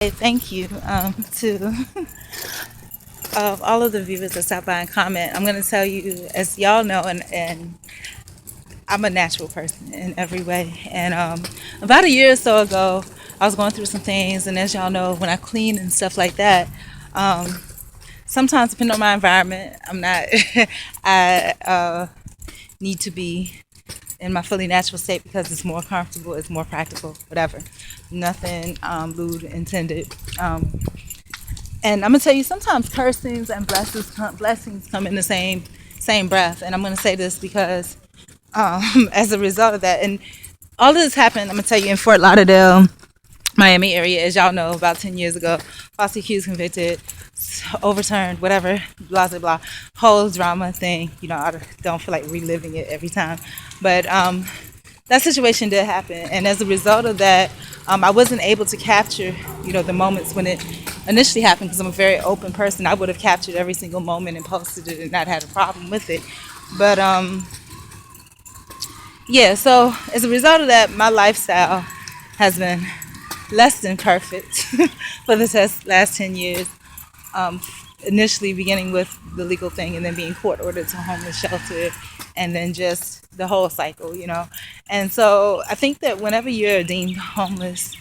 Hey, thank you to all of the viewers that stop by and comment. I'm going to tell you, as y'all know, and I'm a natural person in every way. And about a year or so ago, I was going through some things, and as y'all know, when I clean and stuff like that, um, sometimes depending on my environment, I'm not. I need to be in my fully natural state because it's more comfortable, it's more practical, whatever. Nothing lewd intended. And I'm gonna tell you, sometimes cursings and blessings come in the same breath. And I'm gonna say this because as a result of that, and all of this happened, I'm gonna tell you, in Fort Lauderdale, Miami area, as y'all know, about 10 years ago. Falsely accused, convicted, overturned, whatever, blah, blah, blah. Whole drama thing. I don't feel like reliving it every time. But that situation did happen. And as a result of that, I wasn't able to capture, the moments when it initially happened because I'm a very open person. I would have captured every single moment and posted it and not had a problem with it. But yeah, so as a result of that, my lifestyle has been less than perfect for the last 10 years. Um, Initially beginning with the legal thing and then being court ordered to homeless shelter and then just the whole cycle. And so I think that whenever you're deemed homeless,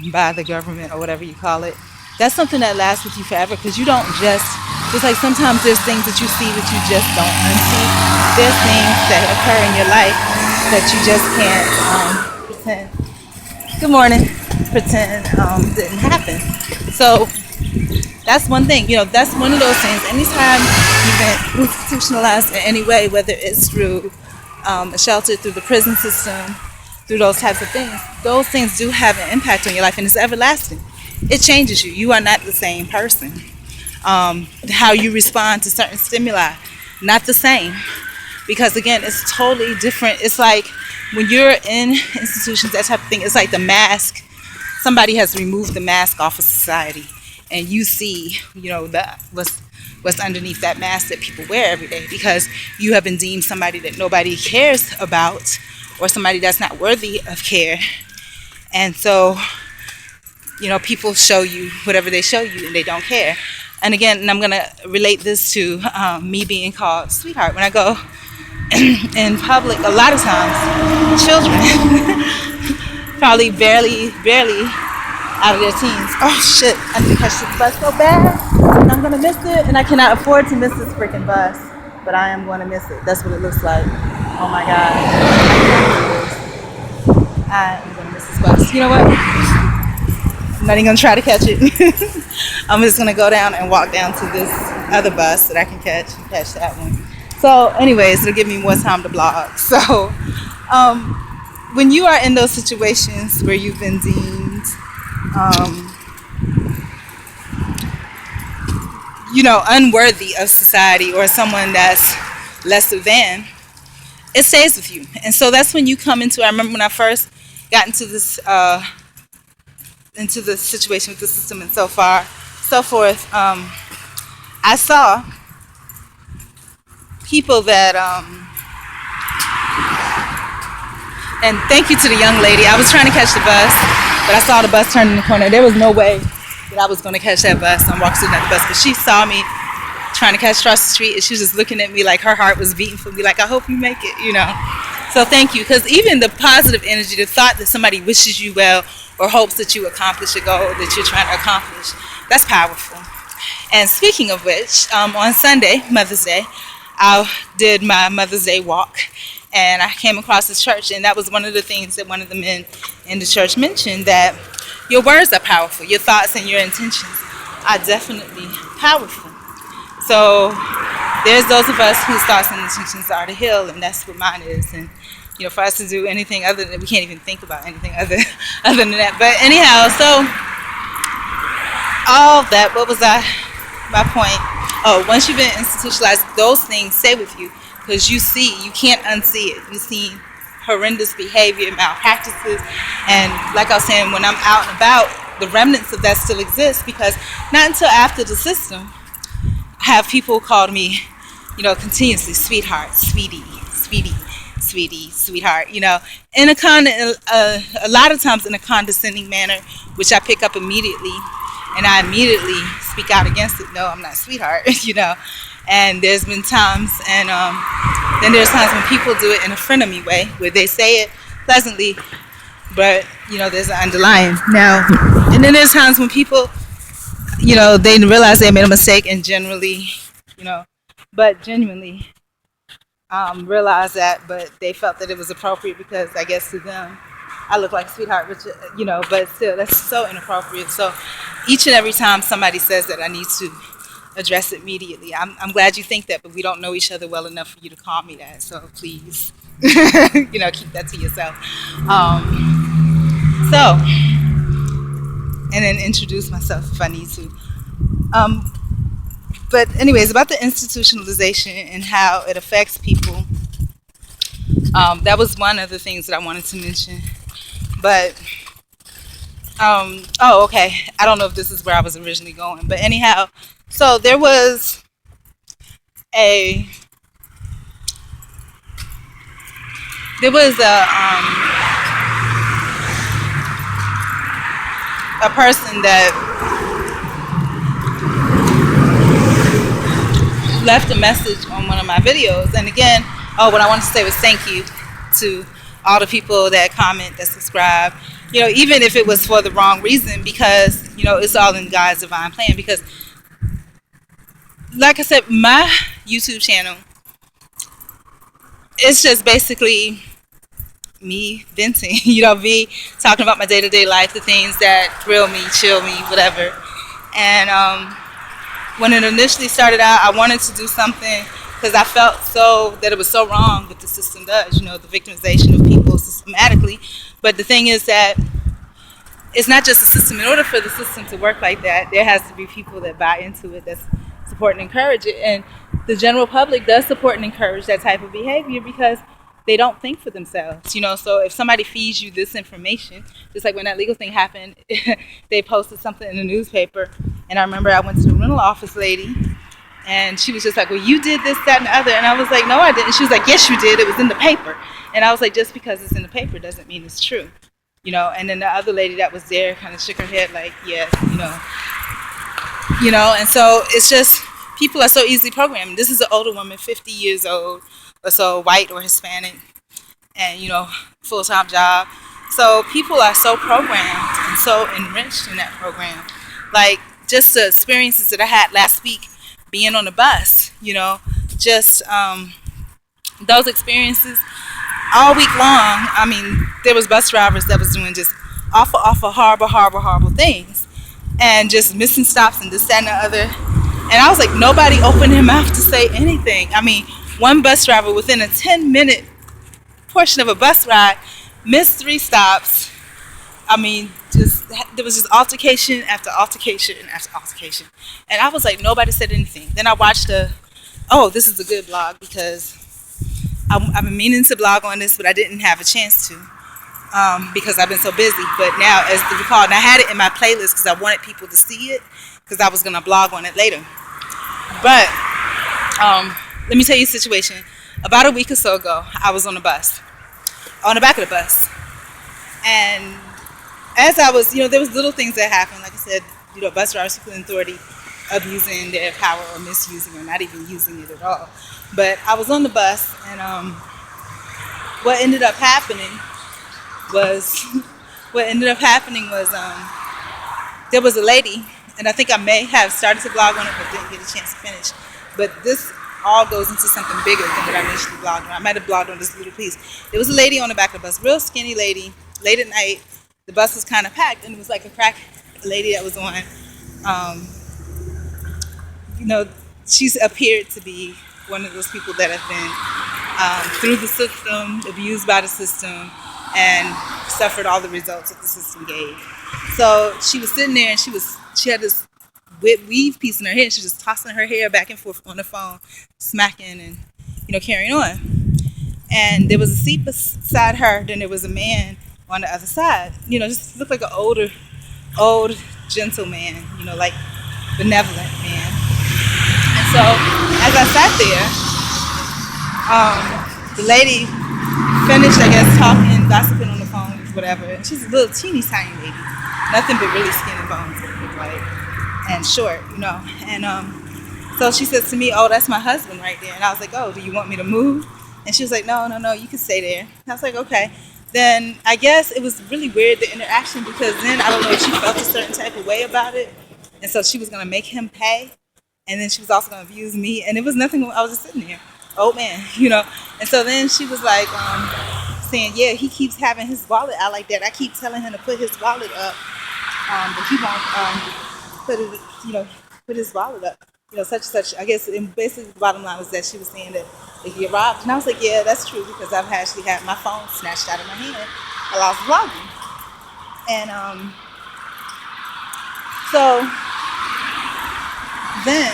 by the government or whatever you call it, that's something that lasts with you forever because you don't just like sometimes there's things that you see that you just don't unsee. There's things that occur in your life that you just can't pretend. Good morning. Pretend didn't happen. So that's one thing. That's one of those things. Anytime you've been institutionalized in any way, whether it's through a shelter, through the prison system, through those types of those things do have an impact on your life, and it's everlasting. It changes you. You are not the same person. How you respond to certain stimuli, not the same. Because again, it's totally different. It's like when you're in institutions, that type of thing, it's like the mask. Somebody has removed the mask off of society, and you see, what's underneath that mask that people wear every day because you have been deemed somebody that nobody cares about or somebody that's not worthy of care. And so, people show you whatever they show you and they don't care. And again, and I'm going to relate this to me being called sweetheart. When I go in public, a lot of times, children, probably barely out of their teens. Oh shit, I need to catch this bus so bad. And I'm gonna miss it, and I cannot afford to miss this freaking bus. But I am gonna miss it. That's what it looks like. Oh my god. I am gonna miss this bus. You know what? I'm not even gonna try to catch it. I'm just gonna go down and walk down to this other bus that I can catch and catch that one. So anyways, it'll give me more time to blog. So when you are in those situations where you've been deemed unworthy of society or someone that's lesser than, it stays with you. And so that's when you come I remember when I first got into the situation with the system and so forth, I saw people that, and thank you to the young lady. I was trying to catch the bus, but I saw the bus turn in the corner. There was no way that I was going to catch that bus. I'm walking to the bus, but she saw me trying to catch across the street, and she was just looking at me like her heart was beating for me, like, I hope you make it, So thank you, because even the positive energy, the thought that somebody wishes you well or hopes that you accomplish a goal that you're trying to accomplish, that's powerful. And speaking of which, on Sunday, Mother's Day, I did my Mother's Day walk. And I came across this church, and that was one of the things that one of the men in the church mentioned, that your words are powerful. Your thoughts and your intentions are definitely powerful. So there's those of us whose thoughts and intentions are to heal, and that's what mine is. And for us to do anything other than, we can't even think about anything other than that. But anyhow, so all that, what was my point? Oh, once you've been institutionalized, those things stay with you. Because you can't unsee it. You see horrendous behavior, malpractices, and like I was saying, when I'm out and about, the remnants of that still exist because not until after the system have people called me, continuously, sweetheart, sweetie, sweetie, sweetheart, in a lot of times in a condescending manner, which I pick up immediately, and I immediately speak out against it. No, I'm not sweetheart, And there's been times, and then there's times when people do it in a frenemy way, where they say it pleasantly, but there's an underlying now. And then there's times when people, they realize they made a mistake, and generally, but genuinely realize that, but they felt that it was appropriate because I guess to them I look like a sweetheart, which but still that's so inappropriate. So each and every time somebody says that, I need to address it immediately. I'm glad you think that, but we don't know each other well enough for you to call me that. So please, keep that to yourself. So, and then introduce myself if I need to. But anyways, about the institutionalization and how it affects people, that was one of the things that I wanted to mention. But, okay, I don't know if this is where I was originally going, but anyhow, so there was a person that left a message on one of my videos, and again, what I wanted to say was thank you to all the people that comment, that subscribe, even if it was for the wrong reason, because it's all in God's divine plan. Because like I said, my YouTube channel, it's just basically me venting, me talking about my day-to-day life, the things that thrill me, chill me, whatever. And when it initially started out, I wanted to do something because I felt that it was so wrong what the system does, the victimization of people systematically. But the thing is that it's not just a system. In order for the system to work like that, there has to be people that buy into it, that support and encourage it. And the general public does support and encourage that type of behavior because they don't think for themselves, So if somebody feeds you this information, just like when that legal thing happened, they posted something in the newspaper, and I remember I went to the rental office lady, and she was just like, well, you did this, that, and the other. And I was like, no, I didn't. She was like, yes, you did. It was in the paper. And I was like, just because it's in the paper doesn't mean it's true, And then the other lady that was there kind of shook her head like, yes, And so it's just, people are so easily programmed. This is an older woman, 50 years old or so, white or Hispanic, and full-time job. So people are so programmed and so enriched in that program. Like just the experiences that I had last week being on the bus, just those experiences all week long. I mean, there was bus drivers that was doing just awful horrible things, and just missing stops and this, that, and the other. And I was like, nobody opened their mouth to say anything. I mean, one bus driver within a 10-minute portion of a bus ride missed 3 stops. I mean, there was just altercation after altercation after altercation. And I was like, nobody said anything. Then I watched this is a good blog, because I've been meaning to blog on this, but I didn't have a chance to because I've been so busy. But now, as the recall, and I had it in my playlist because I wanted people to see it, because I was going to blog on it later. But let me tell you a situation. About a week or so ago, I was on the bus, on the back of the bus. And as I was, there was little things that happened. Like I said, bus drivers, people in authority abusing their power or misusing or not even using it at all. But I was on the bus, and what ended up happening was, there was a lady, and I think I may have started to blog on it but didn't get a chance to finish. But this all goes into something bigger than what I initially blogged on. I might have blogged on this little piece. There was a lady on the back of the bus, real skinny lady, late at night. The bus was kind of packed, and it was like a crack lady that was on. She's appeared to be one of those people that have been through the system, abused by the system, and suffered all the results that the system gave. So she was sitting there, and she had this weave piece in her hair, and she was just tossing her hair back and forth on the phone, smacking and carrying on. And there was a seat beside her, then there was a man on the other side, just looked like an old gentleman, like benevolent man. And so as I sat there, the lady finished, I guess, talking, gossiping on the phone, whatever. And she's a little teeny tiny lady, nothing but really skin and bones, it looked like, and short, you know. And so she says to me, "Oh, that's my husband right there." And I was like, "Oh, do you want me to move?" And she was like, "No, no, no, you can stay there." And I was like, "Okay." Then I guess it was really weird, the interaction, because then I don't know if she felt a certain type of way about it, and so she was gonna make him pay, and then she was also gonna abuse me, and it was nothing. I was just sitting there, old man, you know. And so then she was like, saying, "Yeah, he keeps having his wallet out like that. I keep telling him to put his wallet up, but he won't put it, you know, put his wallet up, you know, such and such." I guess, and basically the bottom line was that she was saying that he get robbed, and I was like, "Yeah, that's true, because I've actually had my phone snatched out of my hand while I was vlogging." And so then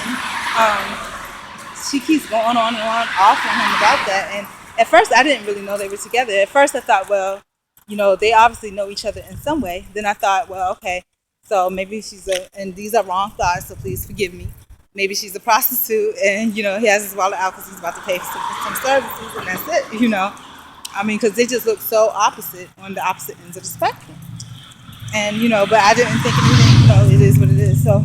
she keeps going on and on off on him about that. And at first, I didn't really know they were together. At first, I thought, well, you know, they obviously know each other in some way. Then I thought, well, okay, so maybe she's and these are wrong thoughts, so please forgive me. Maybe she's a prostitute, and you know, he has his wallet out because he's about to pay for some services, and that's it. You know, I mean, because they just look so opposite on the opposite ends of the spectrum. And you know, but I didn't think anything. You know, it is what it is. So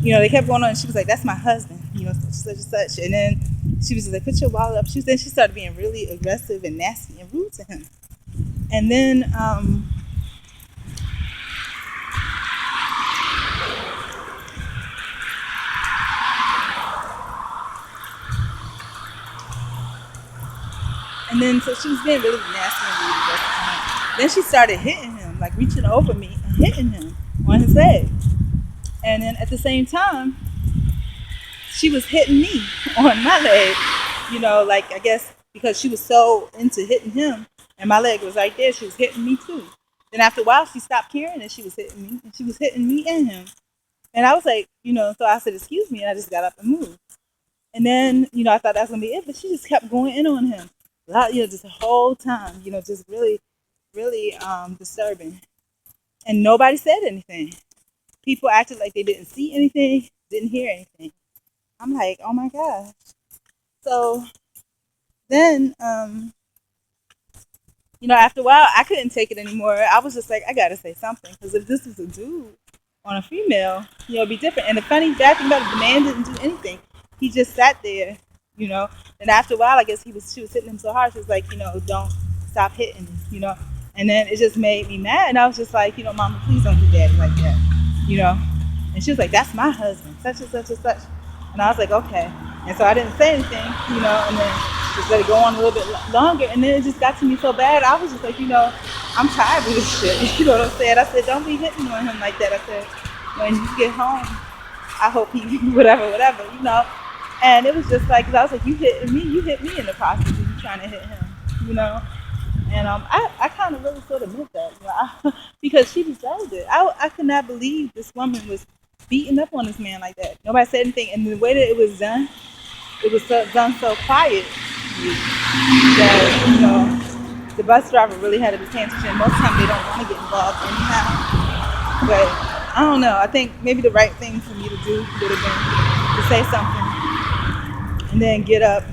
you know, they kept going on, and she was like, "That's my husband," you know, such and such. And then she was just like, "Put your wallet up." Then she started being really aggressive and nasty and rude to him. And then so she was being really nasty and rude aggressive to him. Then she started hitting him, like reaching over me and hitting him on his leg. And then at the same time, she was hitting me on my leg, you know, like I guess because she was so into hitting him and my leg was right there, she was hitting me too. Then after a while, she stopped caring and she was hitting me, and she was hitting me and him. And I was like, you know, so I said, "Excuse me," and I just got up and moved. And then, you know, I thought that was gonna be it, but she just kept going in on him, you know, just the whole time, you know, just really, really disturbing. And nobody said anything. People acted like they didn't see anything, didn't hear anything. I'm like, oh my gosh. So then, you know, after a while, I couldn't take it anymore. I was just like, I gotta say something, because if this was a dude on a female, you know, it'd be different. And the funny bad thing about it, the man didn't do anything. He just sat there, you know. And after a while, I guess she was hitting him so hard. She was like, you know, "Don't stop hitting me," you know. And then it just made me mad. And I was just like, you know, "Mama, please don't do daddy like that," you know. And she was like, "That's my husband, such and such and such." And I was like, "Okay." And so I didn't say anything, you know, and then just let it go on a little bit longer. And then it just got to me so bad. I was just like, you know, I'm tired of this shit. You know what I'm saying? I said, "Don't be hitting on him like that." I said, "When you get home, I hope he, whatever, you know." And it was just like, 'cause I was like, you hit me in the process of you trying to hit him, you know. And I kind of really sort of meant that, you know, because she deserved it. I could not believe this woman was beating up on this man like that. Nobody said anything, and the way that it was done, it was done so quietly that, you know, the bus driver really had to be paying attention. Most of the time they don't want to get involved anyhow. But I don't know. I think maybe the right thing for me to do would have been to say something and then get up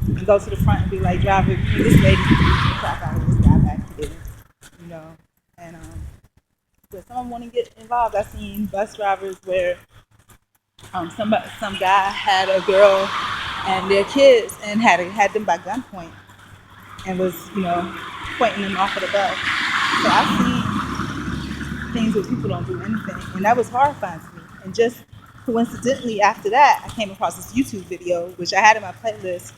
and go to the front and be like, "Driver, this lady crap out of this guy back here," you know. And if someone want to get involved, I've seen bus drivers where some guy had a girl and their kids and had them by gunpoint and was, you know, pointing them off of the bus. So I've seen things where people don't do anything, and that was horrifying to me. And just coincidentally, after that, I came across this YouTube video, which I had in my playlist,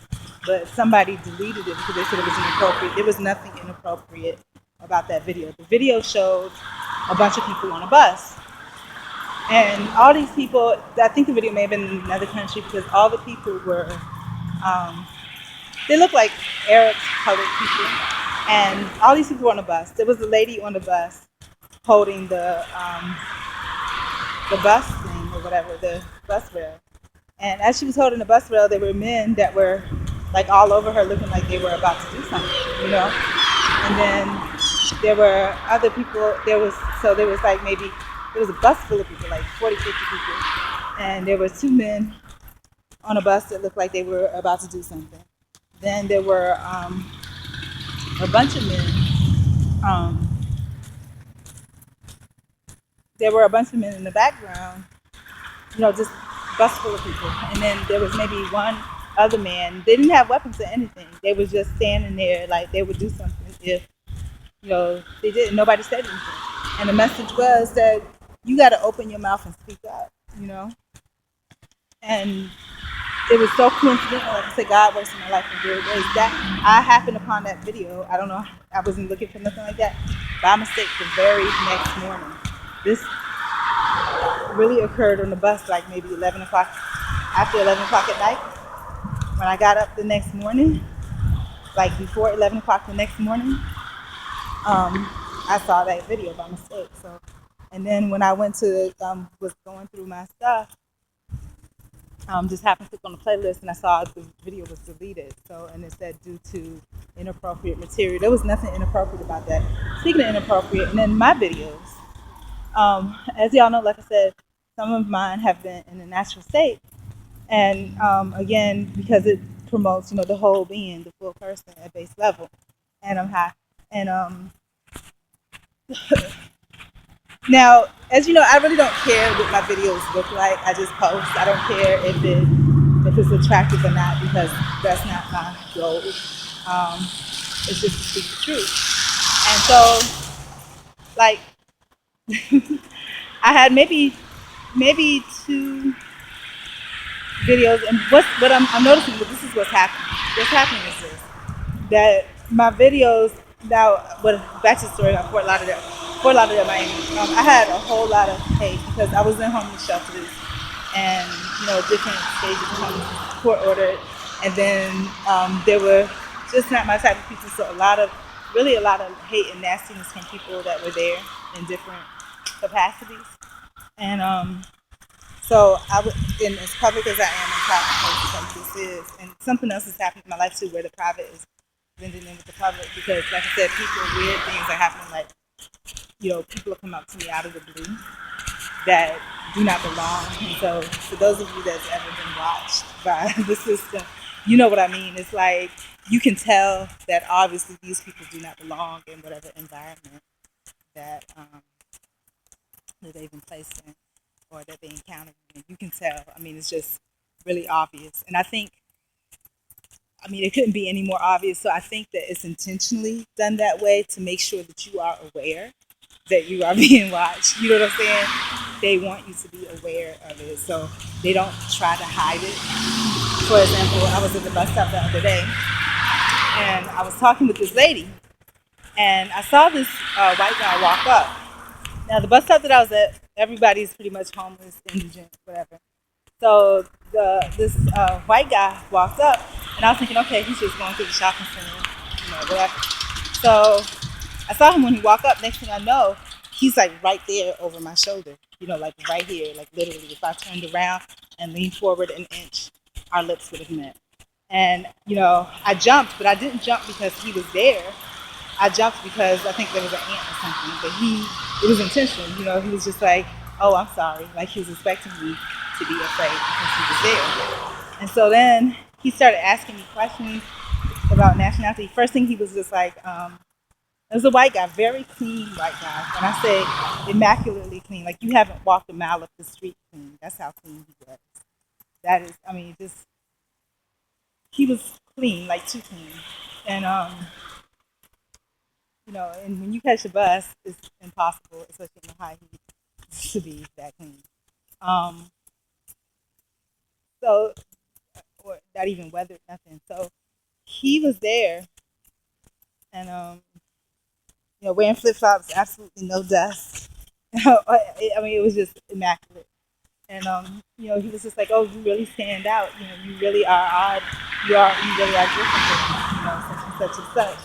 but somebody deleted it because they said it was inappropriate. There was nothing inappropriate about that video. The video showed a bunch of people on a bus. And all these people, I think the video may have been in another country, because all the people were, they looked like Arab colored people. And all these people were on a bus. There was a lady on the bus holding the bus thing or whatever, the bus rail. And as she was holding the bus rail, there were men that were like all over her, looking like they were about to do something, you know. And then there were other people. There was like maybe there was a bus full of people, like 40, 50 people, and there were two men on a bus that looked like they were about to do something. Then there were a bunch of men. Um, there were a bunch of men in the background, just bus full of people. And then there was maybe one other man. They didn't have weapons or anything. They was just standing there like they would do something if, they didn't. Nobody said anything. And the message was that you got to open your mouth and speak up. And it was so coincidental. Like I said, God works in my life in weird ways. That I happened upon that video. I don't know. I wasn't looking for nothing like that. By mistake, the very next morning. This really occurred on the bus, like maybe 11 o'clock, after 11 o'clock at night. When I got up the next morning, like before 11 o'clock the next morning, I saw that video by mistake. So, and then when I went to, was going through my stuff, just happened to click on the playlist and I saw the video was deleted. So, and it said due to inappropriate material. There was nothing inappropriate about that. Speaking of inappropriate, and then my videos, as y'all know, like I said, some of mine have been in a natural state. And again, because it promotes, the whole being, the full person at base level. And I'm high. And now, as you know, I really don't care what my videos look like. I just post. I don't care if it's attractive or not because that's not my goal. It's just to speak the truth. And so, like, I had maybe two videos, and what I'm noticing, but this is what's happening. What's happening is this: that my videos now, back to the story about Fort Lauderdale, Miami. I had a whole lot of hate because I was in homeless shelters and different stages of homelessness, court ordered, and then there were just not my type of people. So a lot of hate and nastiness from people that were there in different capacities, and so I was, in as public as I am in private places like this is, and something else has happened in my life too, where the private is blending in with the public because, like I said, weird things are happening. Like, people come up to me out of the blue that do not belong. And so, for those of you that's ever been watched by the system, you know what I mean. It's like you can tell that obviously these people do not belong in whatever environment that they've been placed in or that they encounter. And you can tell. I mean, it's just really obvious. And I think, it couldn't be any more obvious. So I think that it's intentionally done that way to make sure that you are aware that you are being watched. You know what I'm saying? They want you to be aware of it. So they don't try to hide it. For example, I was at the bus stop the other day and I was talking with this lady and I saw this white guy walk up. Now the bus stop that I was at, everybody's pretty much homeless, indigent, whatever. So this white guy walked up, and I was thinking, okay, he's just going through the shopping center, whatever. So I saw him when he walked up. Next thing I know, he's like right there over my shoulder, like right here, like literally. If I turned around and leaned forward an inch, our lips would have met. And I jumped, but I didn't jump because he was there. I jumped because I think there was an ant or something. But it was intentional. He was just like, oh, I'm sorry. Like he was expecting me to be afraid because he was there. And so then he started asking me questions about nationality. First thing he was just like, it was a white guy, very clean white guy. When I say immaculately clean, like you haven't walked a mile up the street clean. That's how clean he was. That is, he was clean, like too clean. And, and when you catch a bus, it's impossible, especially in the high heat, to be that clean. So, or not even weathered, nothing. So he was there and, wearing flip-flops, absolutely no dust. It was just immaculate. And, he was just like, oh, you really stand out. You really are odd. You really are different, such and such.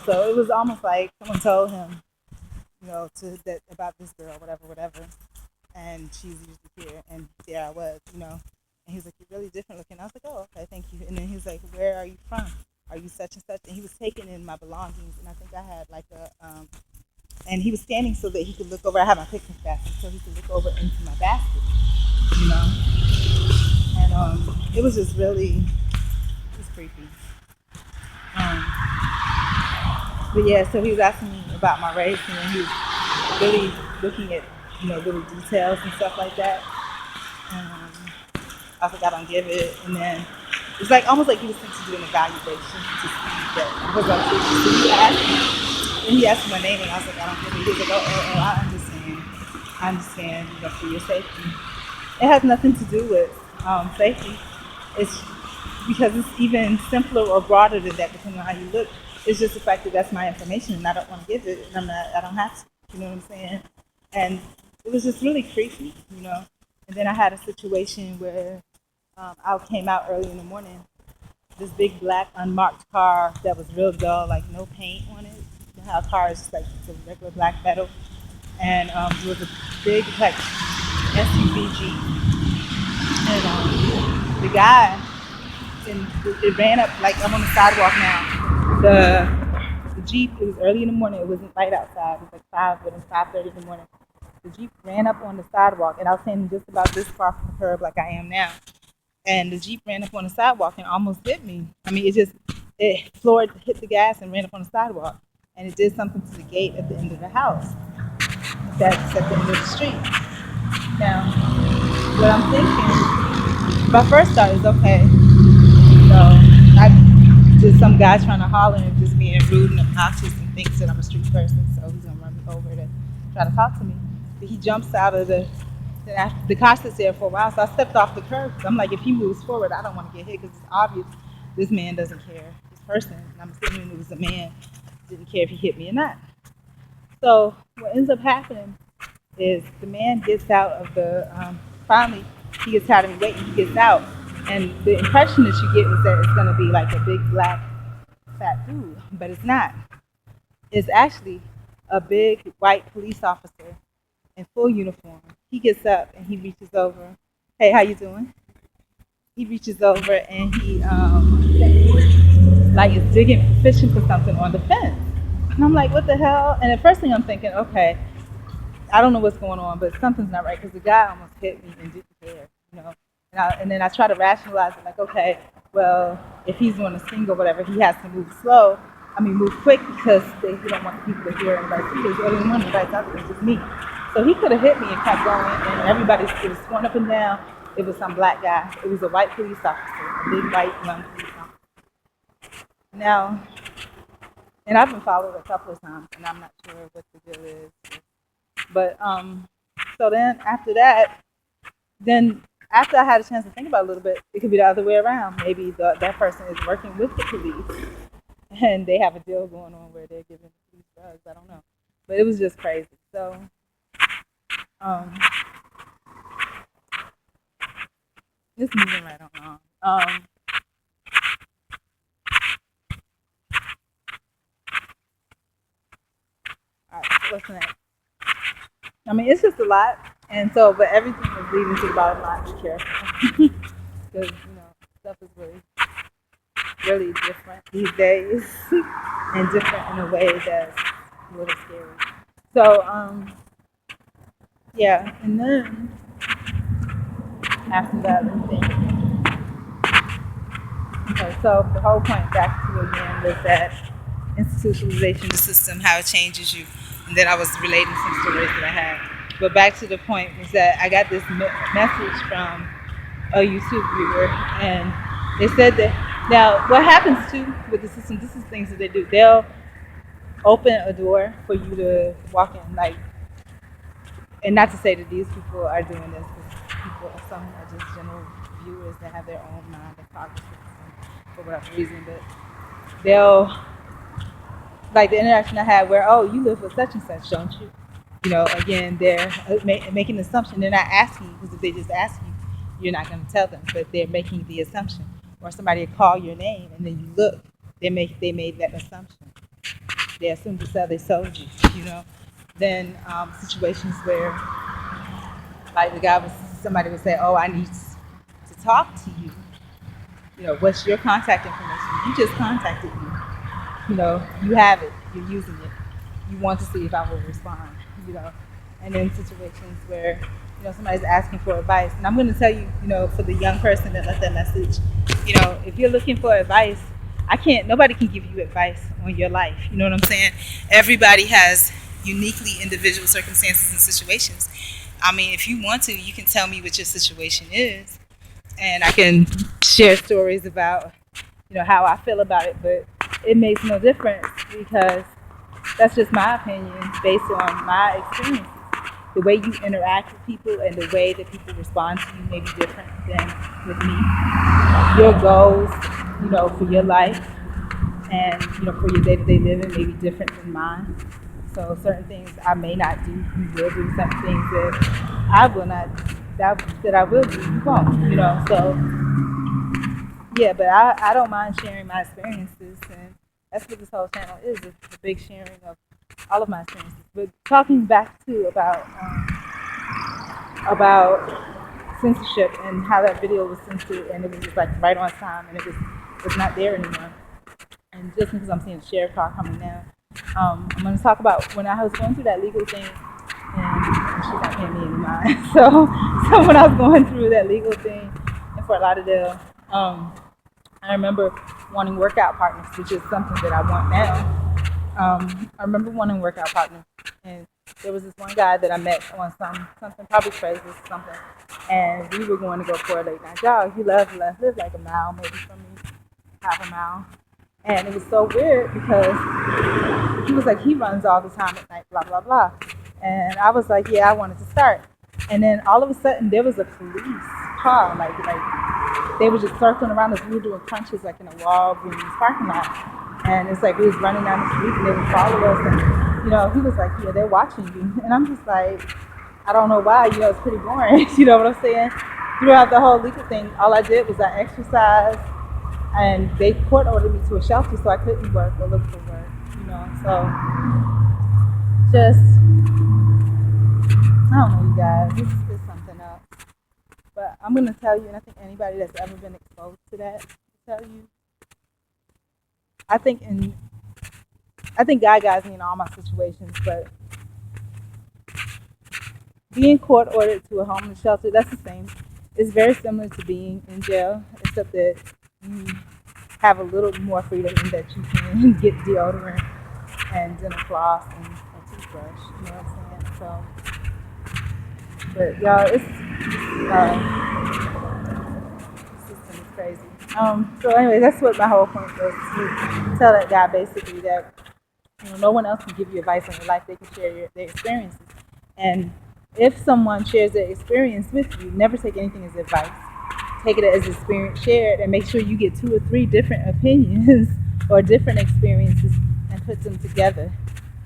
So it was almost like someone told him, about this girl, whatever. And she's usually here. And there I was, And he's like, you're really different looking. I was like, oh, okay, thank you. And then he was like, where are you from? Are you such and such? And he was taking in my belongings. And I think I had like and he was standing so that he could look over. I had my picnic basket, so he could look over into my basket, And it was just really, it was creepy. But yeah, so he was asking me about my race, and then he was really looking at, little details and stuff like that. Um, I was like, I don't give it. And then it's like almost like he was trying to do an evaluation to see that was I so he asked me, and he asked me my name, and I was like, I don't give it. He was like, oh, I understand. I understand, for your safety. It has nothing to do with safety. It's because it's even simpler or broader than that, depending on how you look. It's just the fact that that's my information, and I don't want to give it, and I don't have to. You know what I'm saying? And it was just really creepy. And then I had a situation where I came out early in the morning. This big black unmarked car that was real dull, like no paint on it. You know how a car is just like it's a regular black metal, and there was a big like SUV Jeep, and the guy and it ran up like I'm on the sidewalk now. The Jeep. It was early in the morning. It wasn't light outside. It was like 5:30 in the morning. The Jeep ran up on the sidewalk, and I was standing just about this far from the curb, like I am now. And the Jeep ran up on the sidewalk and almost hit me. I mean, it floored, hit the gas, and ran up on the sidewalk, and it did something to the gate at the end of the house. That's at the end of the street. Now, what I'm thinking, my first thought is okay. I just some guy trying to holler and just being rude and obnoxious and thinks that I'm a street person, so he's gonna run me over to try to talk to me. But he jumps out of the car sits there for a while, so I stepped off the curb. I'm like, if he moves forward, I don't want to get hit because it's obvious this man doesn't care. This person, and I'm assuming it was a man, didn't care if he hit me or not. So what ends up happening is the man gets out of finally, he gets tired of me waiting, he gets out. And the impression that you get is that it's going to be like a big black fat dude, but it's not. It's actually a big white police officer in full uniform. He gets up and he reaches over. Hey, how you doing? He reaches over and he like is digging, fishing for something on the fence. And I'm like, what the hell? And the first thing I'm thinking, okay, I don't know what's going on, but something's not right because the guy almost hit me and didn't care. And then I try to rationalize it, like, okay, well, if he's on a swing or whatever, he has to move slow. I mean, move quick because he don't want the people to hear him. Like, he was early in the morning, right? That was just me. So he could have hit me and kept going, and everybody's it was sworn up and down. It was some black guy. It was a white police officer, a big white young police officer. Now, and I've been followed a couple of times, and I'm not sure what the deal is. But so then after that, then after I had a chance to think about it a little bit, it could be the other way around. Maybe that person is working with the police, and they have a deal going on where they're giving the police drugs. I don't know, but it was just crazy. So, just moving right on. All right, so what's next? I mean, it's just a lot, and so, but everything is leading to the bottom line. Be careful, because stuff is really different these days, and different in a way that's a little scary. So, yeah, and then after that, let me think. Okay, so the whole point back to again was that institutionalization, the system, how it changes you, and then I was relating some stories that I had. But back to the point was that I got this message from a YouTube viewer, and they said that now what happens too with the system, this is things that they do. They'll open a door for you to walk in, like, and not to say that these people are doing this, because some are just general viewers that have their own mind and cognitive for whatever reason, but they'll, like the interaction I had where, oh, you live with such and such, don't you? Again, they're making an assumption. They're not asking, because if they just ask you, you're not going to tell them, but they're making the assumption. Or somebody will call your name, and then you look, they made that assumption. They assumed to sell, they sold you. Then situations where, like somebody would say, oh, I need to talk to you. What's your contact information? You just contacted me. You have it. You're using it. You want to see if I will respond. And in situations where somebody's asking for advice, and I'm going to tell you, for the young person that left that message, if you're looking for advice, nobody can give you advice on your life. You know what I'm saying? Everybody has uniquely individual circumstances and situations. I mean, if you want to, you can tell me what your situation is, and I can share stories about, how I feel about it. But it makes no difference because that's just my opinion based on my experiences. The way you interact with people and the way that people respond to you may be different than with me. Your goals, for your life and, for your day-to-day living may be different than mine. So certain things I may not do, you will do. Certain things that I will not, that I will do, you won't. So yeah, but I don't mind sharing my experiences, and that's what this whole channel is. It's a big sharing of all of my experiences. But talking back to about censorship and how that video was censored, and it was just like right on time, and it's not there anymore. And just because I'm seeing a sheriff car coming now, I'm going to talk about when I was going through that legal thing, and she's not paying me any mind. So when I was going through that legal thing in Fort Lauderdale, I remember wanting workout partners, which is something that I want now. I remember wanting workout partners, and there was this one guy that I met on something probably crazy or something, and we were going to go for a late night jog. He lived like a mile maybe from me, half a mile. And it was so weird because he was like, he runs all the time at night, blah, blah, blah. And I was like, yeah, I wanted to start. And then all of a sudden, there was a police car, like they were just circling around us. We were doing crunches like in a Walgreens parking lot. And it's like we was running down the street and they would follow us. And, he was like, yeah, they're watching you. And I'm just like, I don't know why, it's pretty boring. You know what I'm saying? Throughout the whole legal thing, all I did was I exercised. And they court ordered me to a shelter, so I couldn't work or look for work, So, just, I don't know, you guys, it's something else. But I'm going to tell you, and I think anybody that's ever been exposed to that will tell you, I think God guides me in all my situations, but being court ordered to a homeless shelter, that's the same. It's very similar to being in jail, except that you have a little more freedom in that you can get deodorant and dental floss and a toothbrush. You know what I'm saying? So, but y'all, the system is crazy. So anyway, that's what my whole point was, to tell that guy basically that no one else can give you advice on your life. They can share their experiences, and if someone shares their experience with you, never take anything as advice. Take it as experience shared, and make sure you get 2 or 3 different opinions or different experiences and put them together,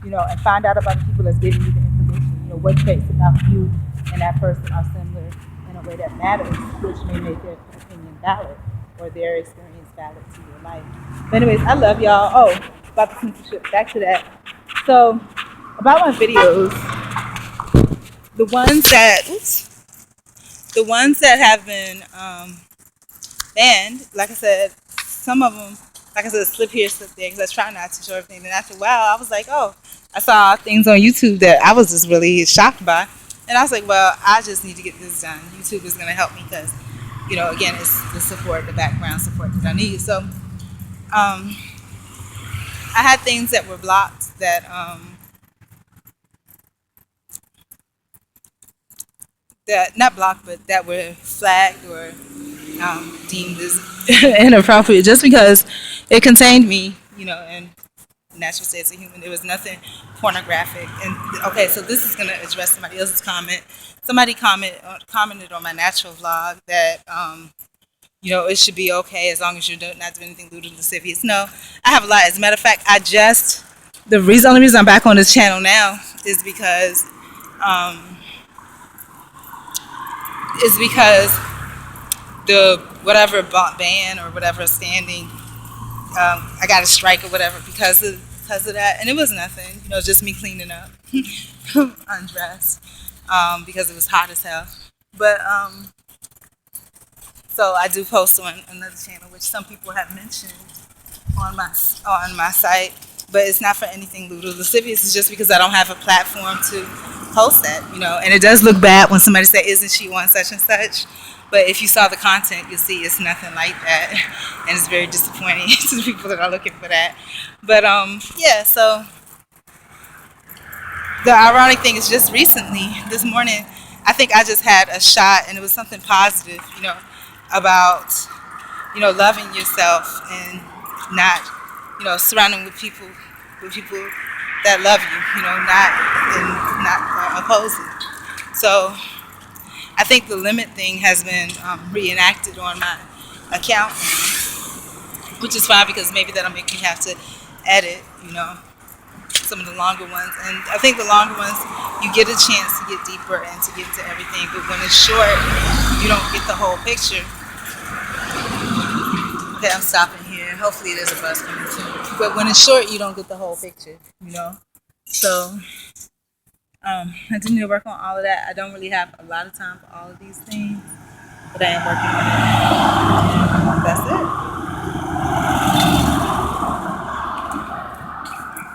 and find out about the people that's giving you the information. What traits about you and that person are similar in a way that matters, which may make their opinion valid or their experience valid to your life. But anyways, I love y'all. Oh, about the censorship, back to that. So, about my videos, the ones that have been banned, like I said, some of them, like I said, slip here, slip there, because I try not to show everything. And after a while, I was like, oh, I saw things on YouTube that I was just really shocked by. And I was like, well, I just need to get this done. YouTube is going to help me because, again, it's the support, the background support that I need. So I had things that were blocked that not blocked, but that were flagged or deemed as inappropriate just because it contained me, and natural state as a human. There was nothing pornographic. And okay, so this is going to address somebody else's comment. Somebody commented on my natural vlog that it should be okay as long as you're not doing anything lewd or lascivious. No, I have a lot. As a matter of fact, the only reason I'm back on this channel now is because the whatever ban or whatever standing, I got a strike or whatever because of that, and it was nothing, just me cleaning up, undressed, because it was hot as hell. But so I do post on another channel, which some people have mentioned on my site, but it's not for anything lewd or lascivious. It's just because I don't have a platform to post that, and it does look bad when somebody says, "Isn't she on such and such?" But if you saw the content, you'll see it's nothing like that, and it's very disappointing to the people that are looking for that. But yeah. So the ironic thing is, just recently, this morning, I think I just had a shot, and it was something positive, about loving yourself and not surrounding with people that love you, not opposing. So I think the limit thing has been reenacted on my account, which is fine because maybe that'll make me have to edit, some of the longer ones. And I think the longer ones, you get a chance to get deeper and to get into everything. But when it's short, you don't get the whole picture. Okay, I'm stopping here. Hopefully there's a bus coming soon. But when it's short, you don't get the whole picture. So I continue to work on all of that. I don't really have a lot of time for all of these things, but I am working on it. That's it.